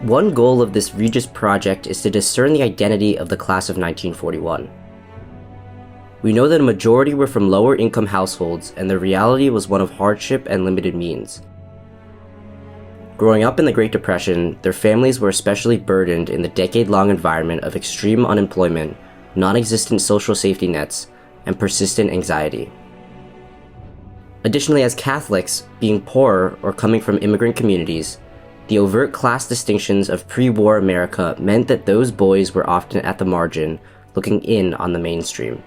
One goal of this Regis project is to discern the identity of the class of 1941. We know that a majority were from lower income households, and the reality was one of hardship and limited means. Growing up in the Great Depression, their families were especially burdened in the decade-long environment of extreme unemployment, non-existent social safety nets, and persistent anxiety. Additionally, as Catholics, being poorer or coming from immigrant communities, the overt class distinctions of pre-war America meant that those boys were often at the margin, looking in on the mainstream.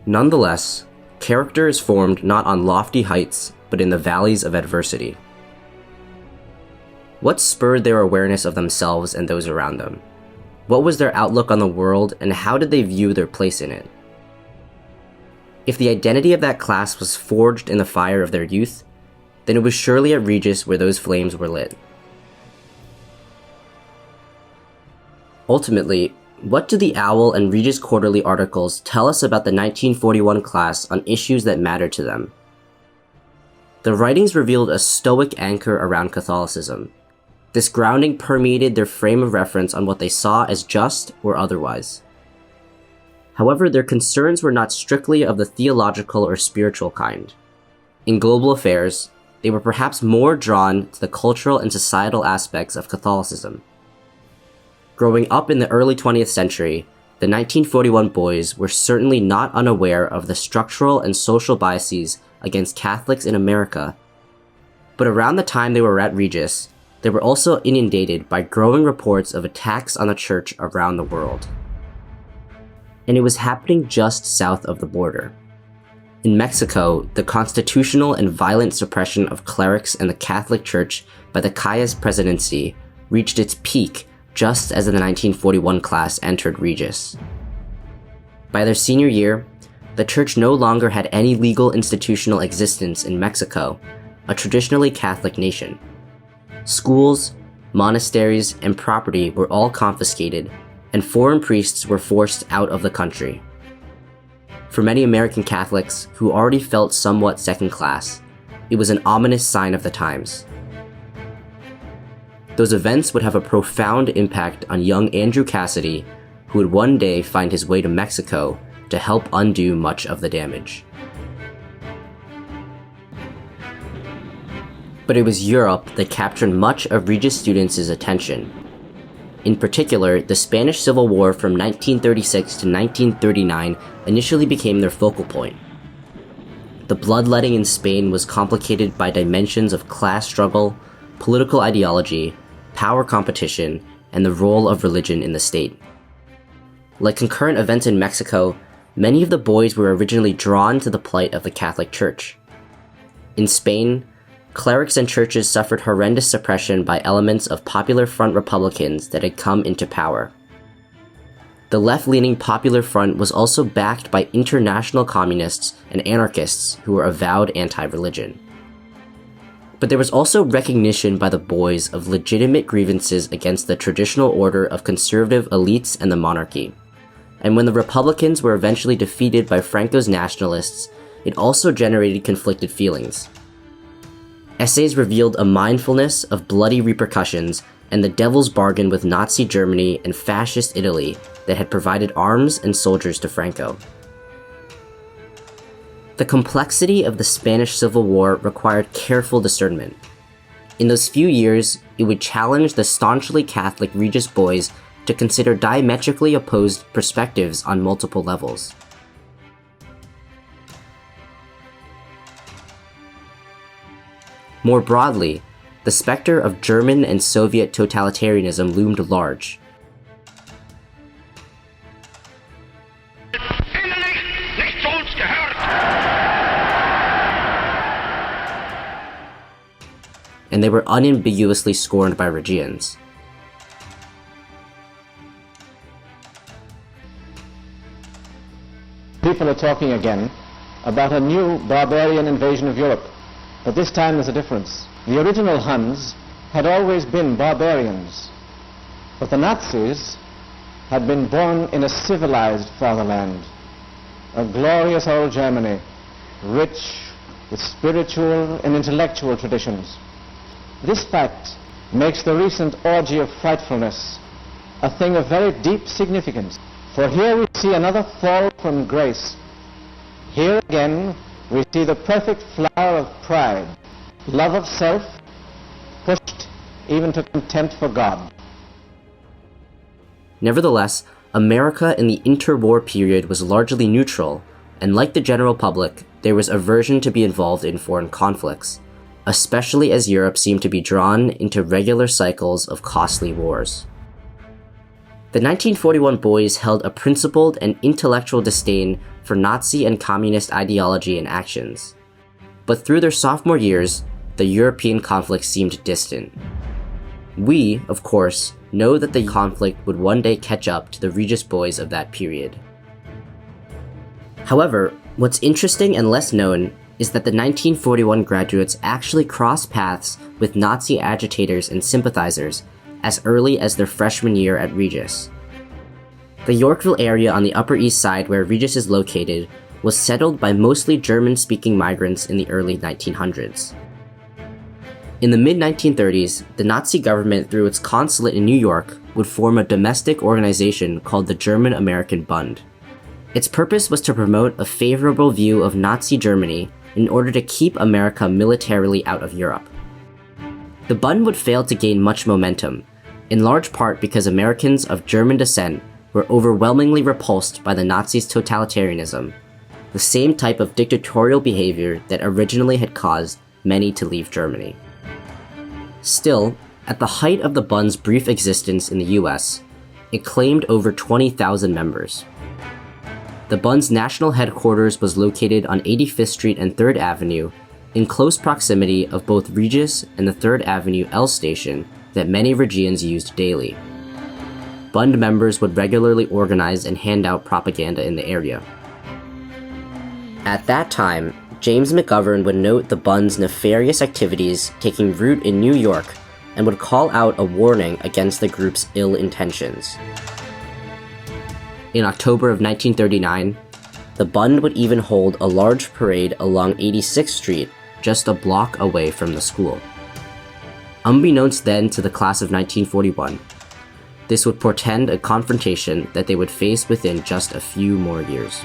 Nonetheless, character is formed not on lofty heights, but in the valleys of adversity. What spurred their awareness of themselves and those around them? What was their outlook on the world, and how did they view their place in it? If the identity of that class was forged in the fire of their youth, then it was surely at Regis where those flames were lit. Ultimately, what do the Owl and Regis Quarterly articles tell us about the 1941 class on issues that matter to them? The writings revealed a stoic anchor around Catholicism. This grounding permeated their frame of reference on what they saw as just or otherwise. However, their concerns were not strictly of the theological or spiritual kind. In global affairs, they were perhaps more drawn to the cultural and societal aspects of Catholicism. Growing up in the early 20th century, the 1941 boys were certainly not unaware of the structural and social biases against Catholics in America, but around the time they were at Regis, they were also inundated by growing reports of attacks on the church around the world. And it was happening just south of the border. In Mexico, the constitutional and violent suppression of clerics and the Catholic Church by the Calles presidency reached its peak just as the 1941 class entered Regis. By their senior year, the church no longer had any legal institutional existence in Mexico, a traditionally Catholic nation. Schools, monasteries, and property were all confiscated, and foreign priests were forced out of the country. For many American Catholics, who already felt somewhat second class, it was an ominous sign of the times. Those events would have a profound impact on young Andrew Cassidy, who would one day find his way to Mexico to help undo much of the damage. But it was Europe that captured much of Regis students' attention. In particular, the Spanish Civil War from 1936 to 1939 initially became their focal point. The bloodletting in Spain was complicated by dimensions of class struggle, political ideology, power competition, and the role of religion in the state. Like concurrent events in Mexico, many of the boys were originally drawn to the plight of the Catholic Church. In Spain, clerics and churches suffered horrendous suppression by elements of Popular Front Republicans that had come into power. The left-leaning Popular Front was also backed by international communists and anarchists who were avowed anti-religion. But there was also recognition by the boys of legitimate grievances against the traditional order of conservative elites and the monarchy. And when the Republicans were eventually defeated by Franco's nationalists, it also generated conflicted feelings. Essays revealed a mindfulness of bloody repercussions and the devil's bargain with Nazi Germany and fascist Italy that had provided arms and soldiers to Franco. The complexity of the Spanish Civil War required careful discernment. In those few years, it would challenge the staunchly Catholic Regis boys to consider diametrically opposed perspectives on multiple levels. More broadly, the specter of German and Soviet totalitarianism loomed large. And they were unambiguously scorned by Regians. People are talking again about a new barbarian invasion of Europe. But this time there's a difference. The original Huns had always been barbarians, but the Nazis had been born in a civilized fatherland, a glorious old Germany, rich with spiritual and intellectual traditions. This fact makes the recent orgy of frightfulness a thing of very deep significance. For here we see another fall from grace. Here again we see the perfect flower of pride, love of self, pushed even to contempt for God. Nevertheless, America in the interwar period was largely neutral, and like the general public, there was aversion to be involved in foreign conflicts, especially as Europe seemed to be drawn into regular cycles of costly wars. The 1941 boys held a principled and intellectual disdain for Nazi and communist ideology and actions. But through their sophomore years, the European conflict seemed distant. We, of course, know that the conflict would one day catch up to the Regis boys of that period. However, what's interesting and less known is that the 1941 graduates actually crossed paths with Nazi agitators and sympathizers as early as their freshman year at Regis. The Yorkville area on the Upper East Side where Regis is located was settled by mostly German-speaking migrants in the early 1900s. In the mid-1930s, the Nazi government, through its consulate in New York, would form a domestic organization called the German-American Bund. Its purpose was to promote a favorable view of Nazi Germany in order to keep America militarily out of Europe. The Bund would fail to gain much momentum, in large part because Americans of German descent were overwhelmingly repulsed by the Nazis' totalitarianism, the same type of dictatorial behavior that originally had caused many to leave Germany. Still, at the height of the Bund's brief existence in the US, it claimed over 20,000 members. The Bund's national headquarters was located on 85th Street and 3rd Avenue, in close proximity of both Regis and the 3rd Avenue L station that many Regians used daily. Bund members would regularly organize and hand out propaganda in the area. At that time, James McGovern would note the Bund's nefarious activities taking root in New York and would call out a warning against the group's ill intentions. In October of 1939, the Bund would even hold a large parade along 86th Street, just a block away from the school. Unbeknownst then to the class of 1941, this would portend a confrontation that they would face within just a few more years.